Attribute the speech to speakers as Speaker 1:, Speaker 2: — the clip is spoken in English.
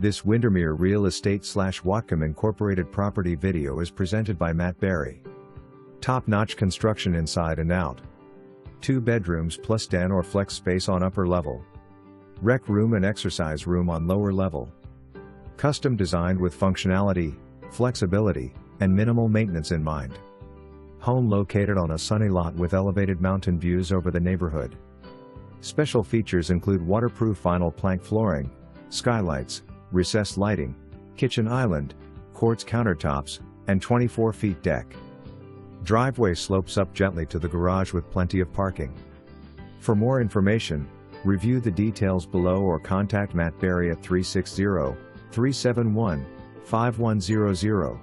Speaker 1: This Windermere Real Estate / Whatcom Incorporated property video is presented by mattberry. Top-notch construction inside and out. 2 bedrooms plus den or flex space on upper level. Rec room and exercise room on lower level. Custom designed with functionality, flexibility, and minimal maintenance in mind. Home located on a sunny lot with elevated mountain views over the neighborhood. Special features include waterproof vinyl plank flooring, skylights, recessed lighting, kitchen island, quartz countertops, and 24-feet deck. Driveway slopes up gently to the garage with plenty of parking. For more information, review the details below or contact mattberry at 360-371-5100.